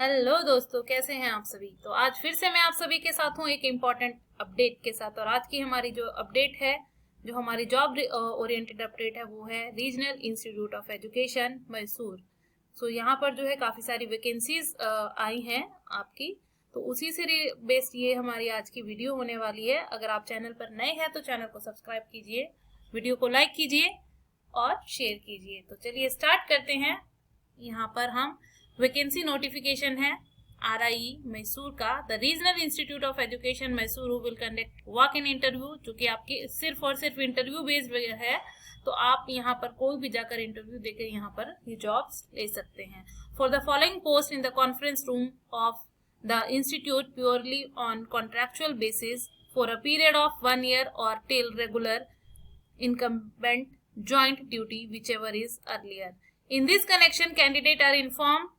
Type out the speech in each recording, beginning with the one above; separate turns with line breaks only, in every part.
Hello दोस्तों, कैसे हैं आप सभी। तो आज फिर से मैं आप सभी के साथ हूँ एक इम्पॉर्टेंट अपडेट के साथ। और आज की हमारी जो अपडेट है, जो हमारी जॉब ओरिएंटेड अपडेट है, वो है regional institute of education Mysore. So यहाँ पर जो है काफ़ी सारी वैकेंसीज आई हैं आपकी। तो उसी से बेस्ड ये हमारी आज की वीडियो होने वाली है। अगर आप चैनल पर नए हैं तो चैनल को सब्सक्राइब कीजिए, वीडियो को लाइक कीजिए और शेयर कीजिए। तो चलिए स्टार्ट करते हैं। यहाँ पर हम वैकेंसी नोटिफिकेशन है RIE मैसूर का, the regional institute of education Mysore will conduct walk in interview, जो कि आपके सिर्फ और सिर्फ इंटरव्यू बेस्ड है। तो आप यहाँ पर कोई भी जाकर इंटरव्यू देकर यहाँ पर ये जॉब्स ले सकते हैं। For the following post in the conference room of the institute purely on contractual basis for a period of 1 year और till regular incumbent joint duty whichever is earlier. In this connection, candidates are informed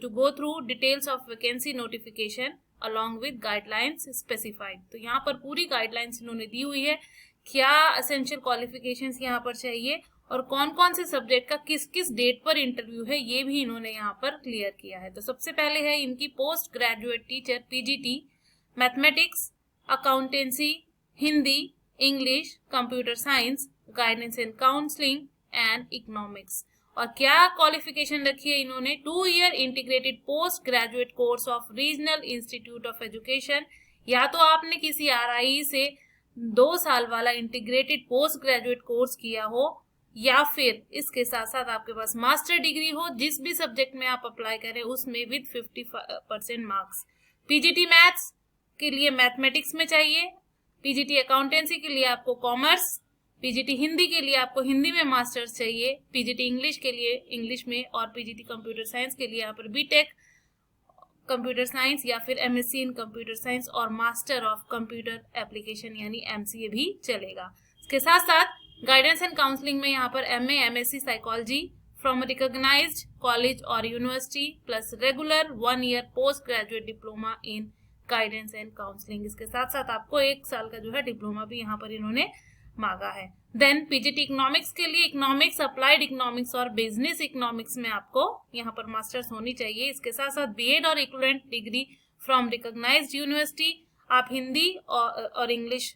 to go through details of vacancy notification along with guidelines specified. तो यहाँ पर पूरी guidelines इन्होंने दी हुई है, क्या essential qualifications यहाँ पर चाहिए और कौन कौन से सब्जेक्ट का किस किस डेट पर इंटरव्यू है, ये भी इन्होंने यहाँ पर क्लियर किया है। तो सबसे पहले है इनकी post graduate teacher PGT, mathematics, accountancy, Hindi, English, computer science, guidance and counselling and economics. और क्या क्वालिफिकेशन रखी है इन्होंने, 2 year integrated post graduate course of regional institute of education. या तो आपने किसी RIE से 2 साल वाला इंटीग्रेटेड पोस्ट ग्रेजुएट कोर्स किया हो, या फिर इसके साथ साथ आपके पास मास्टर डिग्री हो जिस भी सब्जेक्ट में आप अप्लाई करें उसमें विद 50% मार्क्स। PGT मैथ्स के लिए मैथमेटिक्स में चाहिए, PGT अकाउंटेंसी के लिए आपको कॉमर्स, PGT हिंदी के लिए आपको हिंदी में मास्टर्स चाहिए, PGT इंग्लिश के लिए इंग्लिश में, और PGT कंप्यूटर साइंस के लिए यहाँ पर BTech कंप्यूटर साइंस या फिर MSc इन कंप्यूटर साइंस और मास्टर ऑफ कंप्यूटर एप्लीकेशन यानी MCA भी चलेगा। इसके साथ साथ गाइडेंस एंड काउंसलिंग में यहाँ पर MA MSc psychology from recognised college और university plus regular 1 year post graduate diploma in guidance and counselling. इसके साथ साथ आपको 1 साल का जो है डिप्लोमा भी यहाँ पर इन्होंने मांगा है। देन PGT इकोनॉमिक्स के लिए इकोनॉमिक्स, अप्लाइड इकोनॉमिक्स और बिजनेस इकोनॉमिक्स में आपको यहाँ पर मास्टर्स होनी चाहिए। इसके साथ साथ B.Ed और equivalent degree from recognised university. आप हिंदी और English,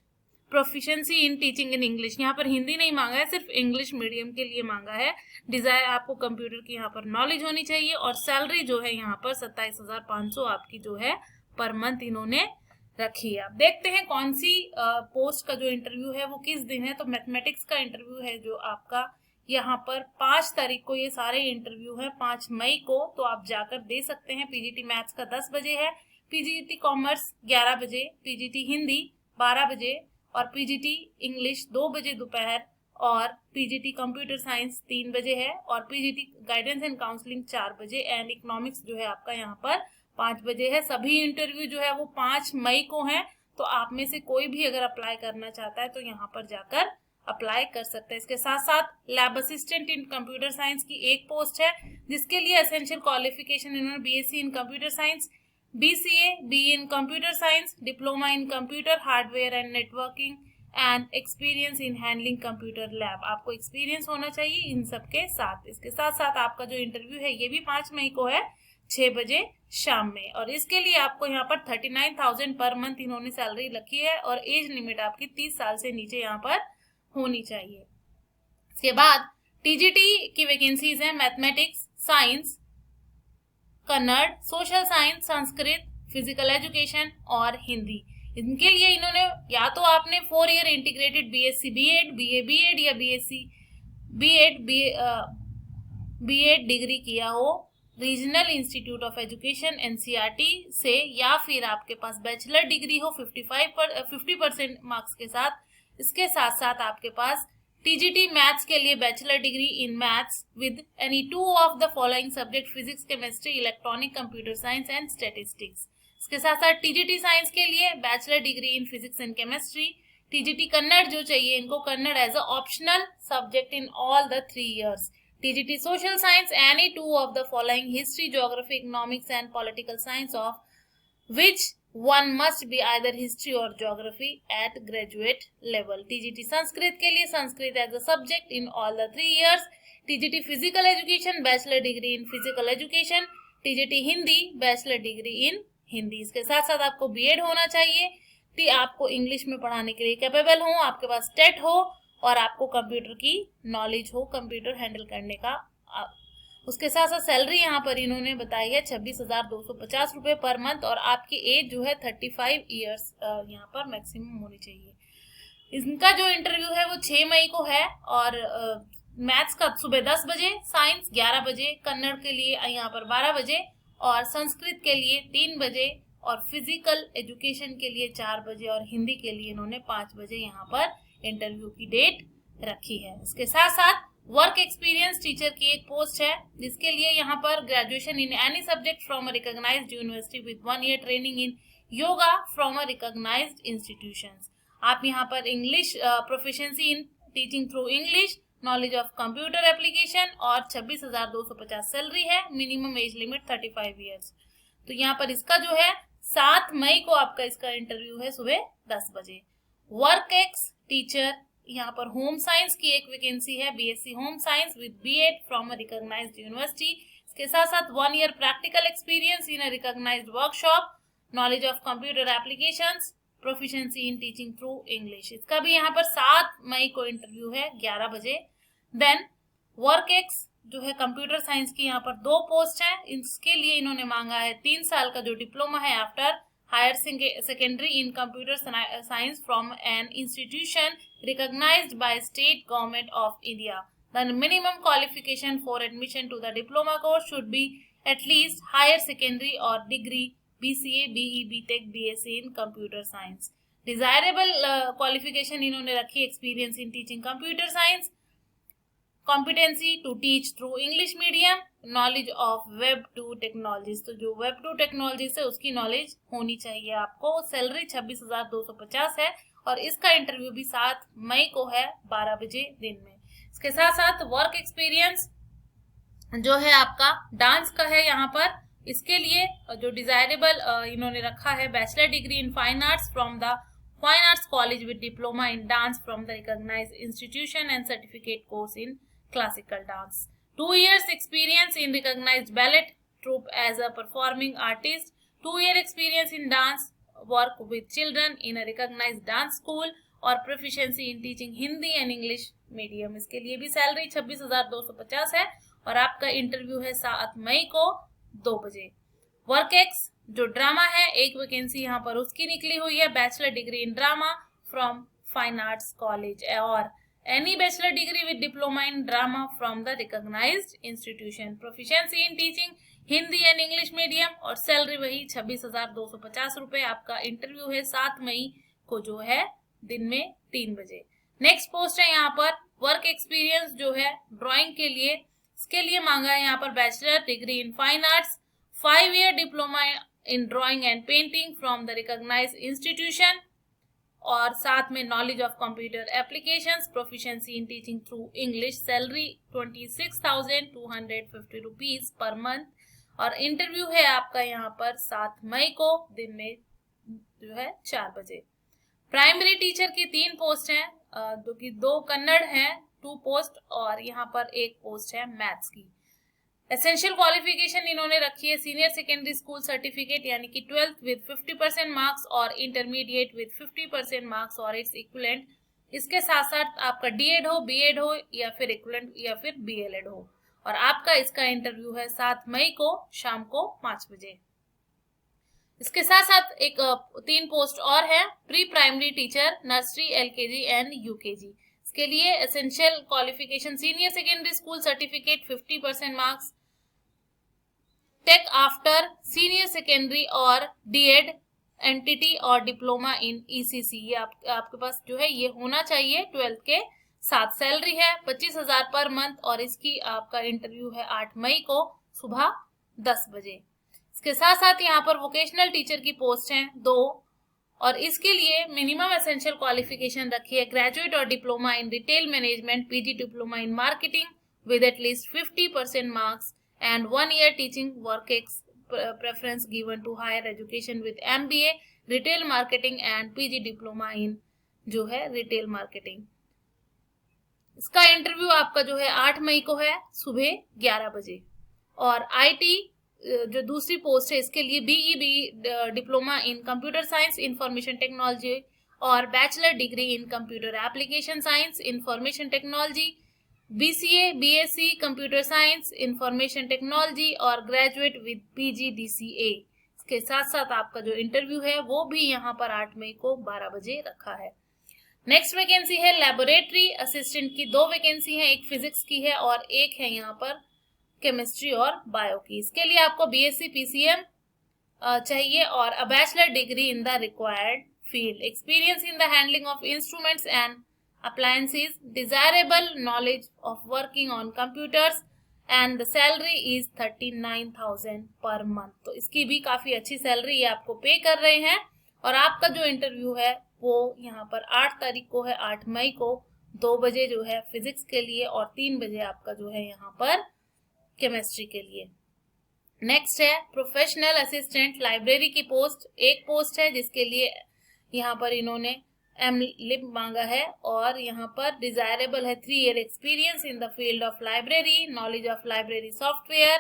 proficiency in teaching in English, यहाँ पर हिंदी नहीं मांगा है, सिर्फ इंग्लिश मीडियम के लिए मांगा है। डिजायर आपको कंप्यूटर की यहाँ पर नॉलेज होनी चाहिए। और सैलरी जो है यहाँ पर 27,500 आपकी जो है पर मंथ इन्होंने रखी है। अब देखते हैं कौन सी पोस्ट का जो इंटरव्यू है वो किस दिन है। तो मैथमेटिक्स का इंटरव्यू है जो आपका यहाँ पर 5 तारीख को, ये सारे इंटरव्यू है 5 मई को, तो आप जाकर दे सकते हैं। PGT मैथ्स का 10 बजे है, PGT कॉमर्स 11 बजे, PGT हिंदी 12 बजे और PGT इंग्लिश 2 बजे दोपहर और PGT कंप्यूटर साइंस 3 बजे है और PGT गाइडेंस एंड काउंसलिंग 4 बजे एंड इकोनॉमिक्स जो है आपका यहाँ पर 5 बजे है। सभी इंटरव्यू जो है वो 5 मई को है। तो आप में से कोई भी अगर अप्लाई करना चाहता है तो यहाँ पर जाकर अप्लाई कर सकते हैं। इसके साथ साथ lab assistant in computer science की एक पोस्ट है जिसके लिए एसेंशियल क्वालिफिकेशन इन्होंने BSc in computer science, BCA, BE in computer science, diploma in computer hardware and networking and experience in handling computer lab. आपको एक्सपीरियंस होना चाहिए इन सबके साथ। इसके साथ साथ आपका जो इंटरव्यू है ये भी 5 मई को है 6 बजे शाम में। और इसके लिए आपको यहाँ पर 39,000 पर मंथ इन्होंने सैलरी रखी है और एज लिमिट आपकी 30 साल से नीचे यहाँ पर होनी चाहिए। इसके बाद TGT की वैकेंसीज है mathematics, science, Kannada, social science, Sanskrit, physical education और हिंदी। इनके लिए इन्होंने या तो आपने 4 year integrated BSc B.Ed, BA B.Ed या BSc B.Ed B.Ed डिग्री किया हो regional institute of education NCERT से, या फिर आपके पास बैचलर डिग्री हो 50% मार्क्स के साथ। इसके साथ साथ आपके पास TGT मैथ्स के लिए bachelor degree in maths with any 2 of the following subject, physics, chemistry, electronic, computer science and statistics. इसके साथ साथ TGT साइंस के लिए bachelor degree in physics and chemistry. TGT Kannada जो चाहिए इनको, Kannada as a optional subject in all the 3 years। TGT social science, any 2 of the following, history, geography, economics and political science, of which one must be either history or geography at graduate level। TGT Sanskrit के लिए Sanskrit as a subject in all the 3 years। TGT physical education, bachelor degree in physical education। TGT Hindi bachelor degree इन हिंदी। इसके साथ साथ आपको BEd होना चाहिए, आपको English में पढ़ाने के लिए कैपेबल हो, आपके पास टेट हो और आपको कंप्यूटर की नॉलेज हो, कंप्यूटर हैंडल करने का। उसके साथ साथ सैलरी यहाँ पर इन्होंने बताई है 26,250 रुपये पर मंथ और आपकी एज जो है 35 ईयर्स यहाँ पर मैक्सिमम होनी चाहिए। इनका जो इंटरव्यू है वो 6 मई को है और मैथ्स का सुबह 10 बजे, साइंस 11 बजे, कन्नड़ के लिए यहाँ पर 12 बजे और संस्कृत के लिए 3 बजे और फिजिकल एजुकेशन के लिए 4 बजे और हिंदी के लिए इन्होंने 5 बजे यहाँ पर इंटरव्यू की डेट रखी है। इसके साथ साथ वर्क एक्सपीरियंस टीचर की एक पोस्ट है जिसके लिए यहाँ पर graduation in any subject from a recognised university with 1 year training in yoga from a recognised institutions. आप यहाँ पर English proficiency in teaching through English, knowledge of computer application और 26,250 सैलरी है, मिनिमम एज लिमिट 35 ईयर्स। तो यहाँ पर इसका जो है 7 मई को आपका इसका इंटरव्यू है सुबह 10 बजे। वर्क एक्स टीचर, यहाँ पर होम साइंस की एक वैकेंसी है, BSc home science with BEd from a recognised university. इसके साथ साथ 1 year practical experience in a recognised workshop, knowledge of computer applications, proficiency in teaching through English. इसका भी यहाँ पर 7 मई को इंटरव्यू है 11 बजे। देन वर्क एक्स जो है कंप्यूटर साइंस की यहाँ पर 2 पोस्ट है, इसके लिए इन्होंने मांगा है 3 साल का जो डिप्लोमा है after higher secondary in computer science from an institution recognized by state government of India. The minimum qualification for admission to the diploma course should be at least higher secondary or degree BCA, BE, BTech, BSc in computer science. Desirable qualification इन्होंने रखी experience in teaching computer science, competency to teach through English medium, knowledge of web 2 technologies। तो जो web 2 technologies है उसकी knowledge होनी चाहिए आपको। Salary 26,250 है और इसका इंटरव्यू भी 7 मई को है 12 बजे दिन में। इसके साथ साथ वर्क एक्सपीरियंस जो है आपका डांस का है यहाँ पर, इसके लिए जो डिजायरेबल इन्होंने रखा है bachelor degree in fine arts from the fine arts college with diploma in dance from the recognised institution and certificate course in classical dance, 2 years experience in recognized ballet troupe as a performing artist, 2 year experience in dance work with children in a recognized dance school और proficiency in teaching Hindi and English medium। इसके लिए भी salary 26,250 है और आपका interview है 7 मई को 2 बजे। वर्क एक्स जो ड्रामा है एक वैकेंसी यहाँ पर उसकी निकली हुई है, bachelor degree in drama from fine arts college और any bachelor degree with diploma in drama from the recognised institution, proficiency in teaching Hindi and English medium और सैलरी वही 26,250 रुपए। आपका इंटरव्यू है 7 मई को जो है दिन में 3 बजे। नेक्स्ट पोस्ट है यहाँ पर वर्क एक्सपीरियंस जो है ड्राइंग के लिए, इसके लिए मांगा है यहाँ पर bachelor degree in fine arts, 5 year diploma in drawing and painting from the recognised institution और साथ में knowledge of computer applications, proficiency in teaching through English, salary 26,250 rupees पर मंथ और इंटरव्यू है आपका यहाँ पर 7 मई को दिन में जो है 4 बजे। प्राइमरी टीचर की 3 पोस्ट हैं जो कि 2 कन्नड़ हैं 2 पोस्ट और यहाँ पर 1 पोस्ट है मैथ्स की। एसेंशियल क्वालिफिकेशन इन्होंने रखी है सीनियर सेकेंडरी स्कूल सर्टिफिकेट यानी कि 12th विद 50% मार्क्स और इंटरमीडिएट विद 50% मार्क्स और इट्स इक्विवेलेंट। इसके साथ साथ आपका डीएड हो, बीएड हो या फिर इक्विवेलेंट या फिर बीएलएड हो और आपका इसका इंटरव्यू है 7 मई को शाम को 5 बजे। इसके साथ साथ एक 3 पोस्ट और है pre primary teacher nursery, LKG and UKG. इसके लिए essential qualification senior secondary school certificate 50% marks, take after senior secondary और डीएड एंटिटी और डिप्लोमा इन ईसीसी, ये आपके पास जो है ये होना चाहिए 12th के साथ। सैलरी है 25,000 पर मंथ और इसकी आपका इंटरव्यू है 8 मई को सुबह 10 बजे। इसके साथ साथ यहाँ पर वोकेशनल टीचर की पोस्ट हैं 2 और इसके लिए मिनिमम एसेंशियल क्वालिफिकेशन रखी है ग्रेजुएट और diploma in retail management, PG diploma in marketing with at least 50% marks and 1 year teaching work preference given to higher education with MBA, retail marketing and PG diploma in जो है retail marketing। इसका interview आपका जो है 8 मई को है सुबह 11 बजे और IT जो दूसरी पोस्ट है इसके लिए BEB diploma in computer science information technology और bachelor degree in computer application science information technology, BCA BSc computer science information technology और ग्रेजुएट विद PGDCA। इसके साथ साथ आपका जो इंटरव्यू है वो भी यहाँ पर 8 मई को 12 बजे रखा है। नेक्स्ट वैकेंसी है लेबोरेटरी असिस्टेंट की, 2 वैकेंसी है, एक फिजिक्स की है और एक है यहाँ पर केमिस्ट्री और बायो की। इसके लिए आपको BSc PCM चाहिए और a bachelor degree in the required field, experience in the handling of instruments and appliances, desirable knowledge of working on computers and the salary is 39,000 per month। तो इसकी भी काफी अच्छी सैलरी ये आपको पे कर रहे हैं और आपका जो इंटरव्यू है वो यहाँ पर 8 तारीख को है, 8 मई को 2 बजे जो है फिजिक्स के लिए और 3 बजे आपका जो है यहाँ पर केमिस्ट्री के लिए। नेक्स्ट है प्रोफेशनल असिस्टेंट लाइब्रेरी की पोस्ट, एक पोस्ट है जिसके लिए यहाँ पर इन्होंने MLib मांगा है और यहाँ पर डिजायरेबल है 3 year experience in the field of library, knowledge of library software,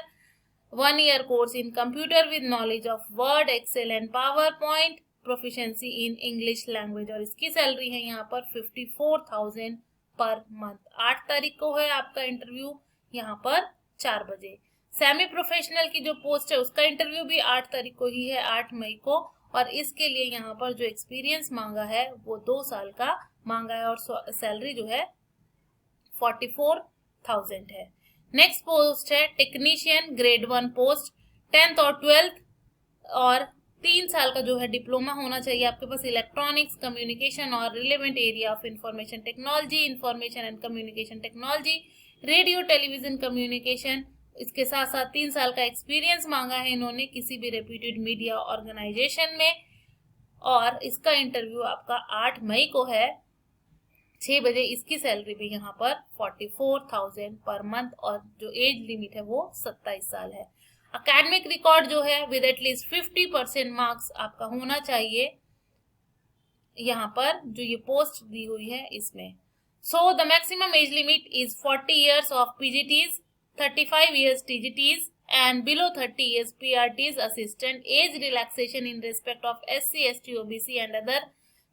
1 year course in computer with knowledge of Word, Excel and PowerPoint, proficiency in English language और इसकी सैलरी है यहाँ पर 54,000 पर मंथ। 8 तारीख को है आपका इंटरव्यू यहाँ पर 4 बजे। सेमी प्रोफेशनल की जो पोस्ट है उसका इंटरव्यू भी 8 तारीख को ही है, 8 मई को, और इसके लिए यहाँ पर जो एक्सपीरियंस मांगा है वो 2 साल का मांगा है और सैलरी जो है 44,000 है। नेक्स्ट पोस्ट है टेक्नीशियन ग्रेड 1 पोस्ट, 10th और 12th और 3 साल का जो है डिप्लोमा होना चाहिए आपके पास इलेक्ट्रॉनिक्स, कम्युनिकेशन और relevant area of information technology, information and communication technology, radio television communication. इसके साथ साथ 3 साल का एक्सपीरियंस मांगा है इन्होंने किसी भी रेप्यूटेड मीडिया ऑर्गेनाइजेशन में और इसका इंटरव्यू आपका 8 मई को है 6 बजे। इसकी सैलरी भी यहाँ पर 44,000 पर मंथ और जो एज लिमिट है वो 27 साल है। एकेडमिक रिकॉर्ड जो है विद एटलीस्ट 50% मार्क्स आपका होना चाहिए यहाँ पर जो ये पोस्ट दी हुई है इसमें। So the maximum age limit is 40 years of PGTs, 35 years TGTs and below 30 years PRTs assistant। Age relaxation in respect of SC, ST, OBC and other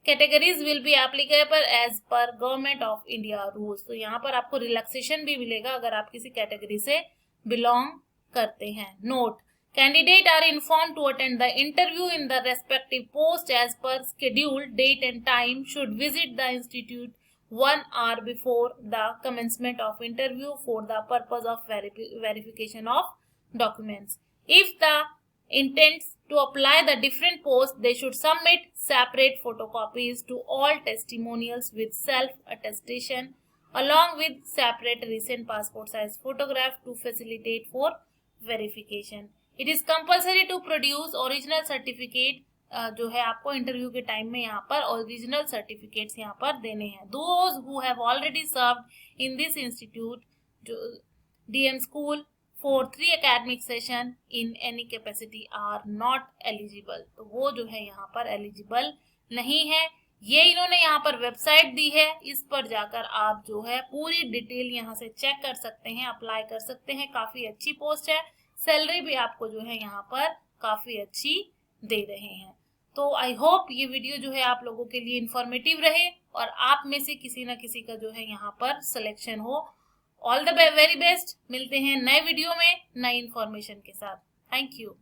categories will be applicable as per Government of India rules। तो यहाँ पर आपको relaxation भी मिलेगा अगर आप किसी category से बिलोंग करते हैं। Note, candidate are inform to attend the interview in the respective post as per schedule, date and time, should visit the institute 1 hour before the commencement of interview for the purpose of verification of documents। If the intends to apply the different posts, they should submit separate photocopies to all testimonials with self-attestation along with separate recent passport size photograph to facilitate for verification। It is compulsory to produce original certificate जो है आपको interview के time में यहाँ पर original certificates यहाँ पर देने हैं। Those who have already served in this institute जो DM school for 3 academic session in any capacity are not eligible. तो वो जो है यहाँ पर एलिजिबल नहीं है। ये इन्होंने यहाँ पर वेबसाइट दी है, इस पर जाकर आप जो है पूरी डिटेल यहाँ से चेक कर सकते हैं, अप्लाई कर सकते हैं। काफी अच्छी पोस्ट है, सैलरी भी आपको जो है यहाँ पर काफी अच्छी दे रहे हैं। तो आई होप ये वीडियो जो है आप लोगों के लिए इंफॉर्मेटिव रहे और आप में से किसी ना किसी का जो है यहाँ पर सिलेक्शन हो। All the very best. मिलते हैं नए वीडियो में नई इंफॉर्मेशन के साथ। Thank you.